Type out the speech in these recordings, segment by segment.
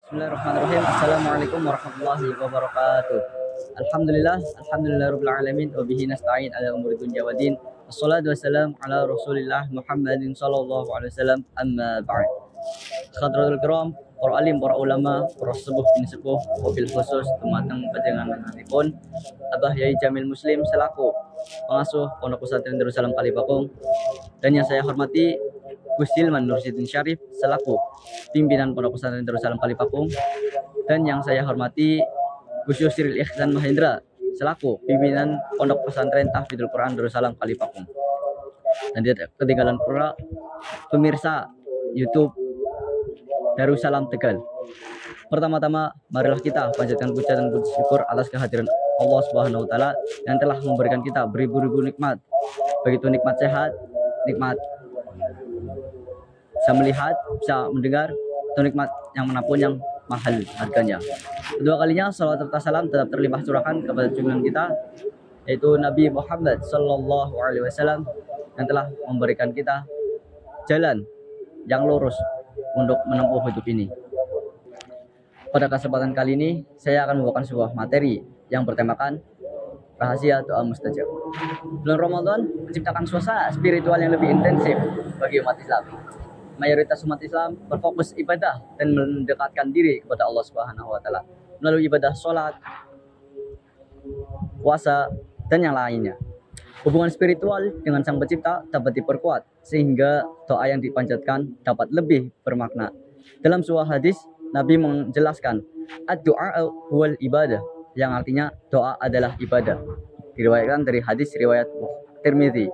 Bismillahirrahmanirrahim. Assalamualaikum warahmatullahi wabarakatuh. Alhamdulillah alamin wa bihi nasta'in ala umuri dunya waddin. Wassalatu wassalamu ala Rasulillah Muhammadin sallallahu alaihi wasallam. Amma ba'd. Hadratul kiram, para alim, para ulama, para sepuh bin sepuh, wabil khusus dumateng panjenenganipun Abah Yai Jamil Muslim selaku pengasuh Pondok Pesantren Darussalam Kalipakung, dan yang saya hormati Gus Hilman Nursidin Syarif selaku pimpinan Pondok Pesantren Darussalam Kalipakung, dan yang saya hormati Gus Yusril Ihsan Mahendra selaku pimpinan Pondok Pesantren Tahfidzul Quran Darussalam Kalipakung. Dan tidak ketinggalan pula pemirsa YouTube Darussalam Tegal. Pertama-tama, marilah kita panjatkan puja dan puji syukur atas kehadiran Allah Subhanahu wa taala yang telah memberikan kita beribu-ribu nikmat. Begitu nikmat sehat, nikmat bisa melihat, bisa mendengar, atau nikmat yang manapun yang mahal harganya. Kedua kalinya salawat serta salam tetap terlimpah curahkan kepada junjungan kita, yaitu Nabi Muhammad Sallallahu Alaihi Wasallam, yang telah memberikan kita jalan yang lurus untuk menempuh hidup ini. Pada kesempatan kali ini saya akan membawakan sebuah materi yang bertemakan rahasia doa mustajab. Bulan Ramadan menciptakan suasana spiritual yang lebih intensif bagi umat Islam. Mayoritas umat Islam berfokus ibadah dan mendekatkan diri kepada Allah Subhanahu wa taala melalui ibadah sholat, puasa, dan yang lainnya. Hubungan spiritual dengan Sang Pencipta dapat diperkuat sehingga doa yang dipanjatkan dapat lebih bermakna. Dalam sebuah hadis, Nabi menjelaskan ad-du'a huwal ibadah, yang artinya doa adalah ibadah. Diriwayatkan dari hadis riwayat Tirmidzi.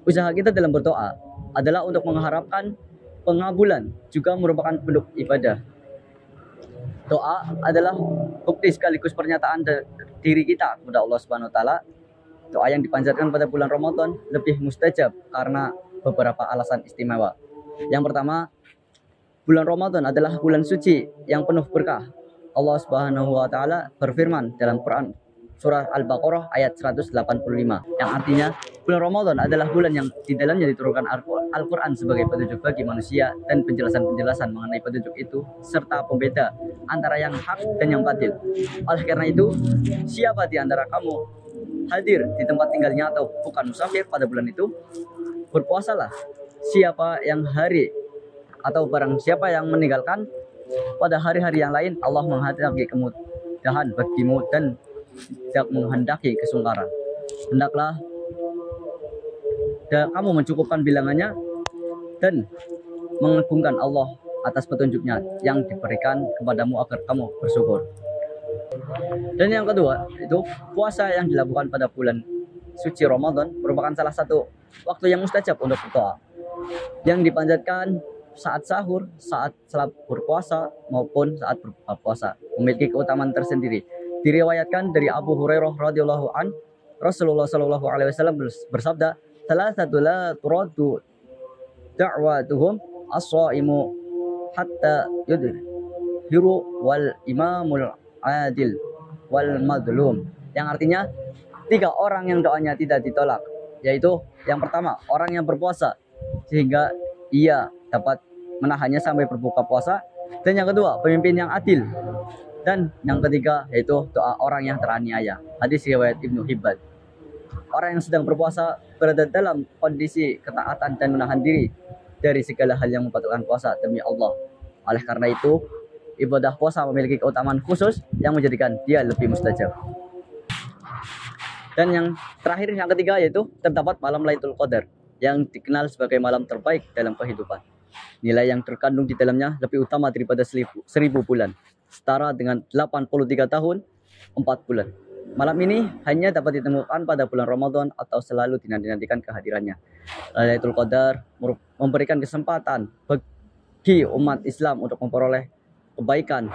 Usaha kita dalam berdoa adalah untuk mengharapkan pengabulan, juga merupakan bentuk ibadah. Doa adalah bukti sekaligus pernyataan diri kita kepada Allah Subhanahu wa taala. Doa yang dipanjatkan pada bulan Ramadan lebih mustajab karena beberapa alasan istimewa. Yang pertama, bulan Ramadan adalah bulan suci yang penuh berkah. Allah Subhanahu wa taala berfirman dalam Quran surah Al-Baqarah ayat 185, yang artinya bulan Ramadan adalah bulan yang di dalamnya diturunkan Al-Quran sebagai petunjuk bagi manusia dan penjelasan-penjelasan mengenai petunjuk itu serta pembeda antara yang hak dan yang batil. Oleh karena itu, siapa di antara kamu hadir di tempat tinggalnya atau bukan musafir pada bulan itu, berpuasalah. Siapa yang hari atau barang siapa yang meninggalkan pada hari-hari yang lain, Allah menghendaki kemudahan bagimu dan tidak menghendaki kesungkaran. Hendaklah kamu mencukupkan bilangannya dan mengagungkan Allah atas petunjuknya yang diberikan kepadamu agar kamu bersyukur. Dan yang kedua, itu puasa yang dilakukan pada bulan suci Ramadan merupakan salah satu waktu yang mustajab untuk berdoa, yang dipanjatkan saat sahur, saat berpuasa maupun saat berbuka puasa, memiliki keutamaan tersendiri. Diriwayatkan dari Abu Hurairah radhiyallahu an, Rasulullah sallallahu alaihi wasallam bersabda, "Salasatu la turaddu da'watuhum as-shaimu hatta yudhiru wal imamul adil wal madlum." Yang artinya 3 orang yang doanya tidak ditolak, yaitu yang pertama, orang yang berpuasa sehingga ia dapat menahannya sampai berbuka puasa, dan yang kedua, pemimpin yang adil, dan yang ketiga yaitu doa orang yang teraniaya. Hadis riwayat Ibnu Hibban. Orang yang sedang berpuasa berada dalam kondisi ketaatan dan menahan diri dari segala hal yang membatalkan puasa demi Allah. Oleh karena itu, ibadah puasa memiliki keutamaan khusus yang menjadikan dia lebih mustajab. Dan yang terakhir, yang ketiga, yaitu terdapat malam Lailatul Qadar yang dikenal sebagai malam terbaik dalam kehidupan. Nilai yang terkandung di dalamnya lebih utama daripada 1000 bulan, setara dengan 83 tahun 4 bulan. Malam ini hanya dapat ditemukan pada bulan Ramadan atau selalu dinantikan kehadirannya. Lailatul Qadar memberikan kesempatan bagi umat Islam untuk memperoleh kebaikan,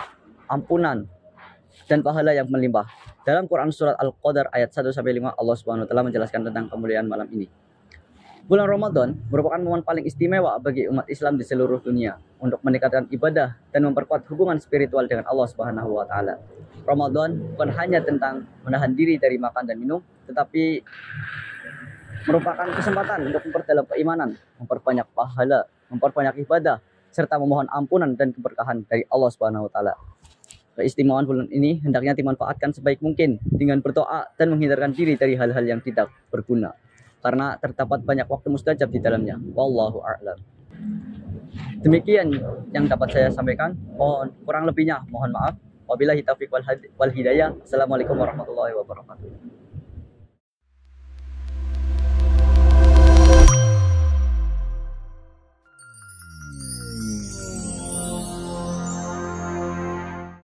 ampunan, dan pahala yang melimpah. Dalam Quran surat Al-Qadar ayat 1-5, Allah Subhanahu wa taala menjelaskan tentang kemuliaan malam ini. Bulan Ramadan merupakan momen paling istimewa bagi umat Islam di seluruh dunia untuk meningkatkan ibadah dan memperkuat hubungan spiritual dengan Allah Subhanahu wa taala. Ramadan bukan hanya tentang menahan diri dari makan dan minum, tetapi merupakan kesempatan untuk memperdalam keimanan, memperbanyak pahala, memperbanyak ibadah, serta memohon ampunan dan keberkahan dari Allah Subhanahu wa taala. Keistimewaan bulan ini hendaknya dimanfaatkan sebaik mungkin dengan berdoa dan menghindarkan diri dari hal-hal yang tidak berguna. Karena terdapat banyak waktu mustajab di dalamnya. Wallahu a'lam. Demikian yang dapat saya sampaikan. Kurang lebihnya mohon maaf. Wabillahi taufiq wal hidayah. Assalamualaikum warahmatullahi wabarakatuh.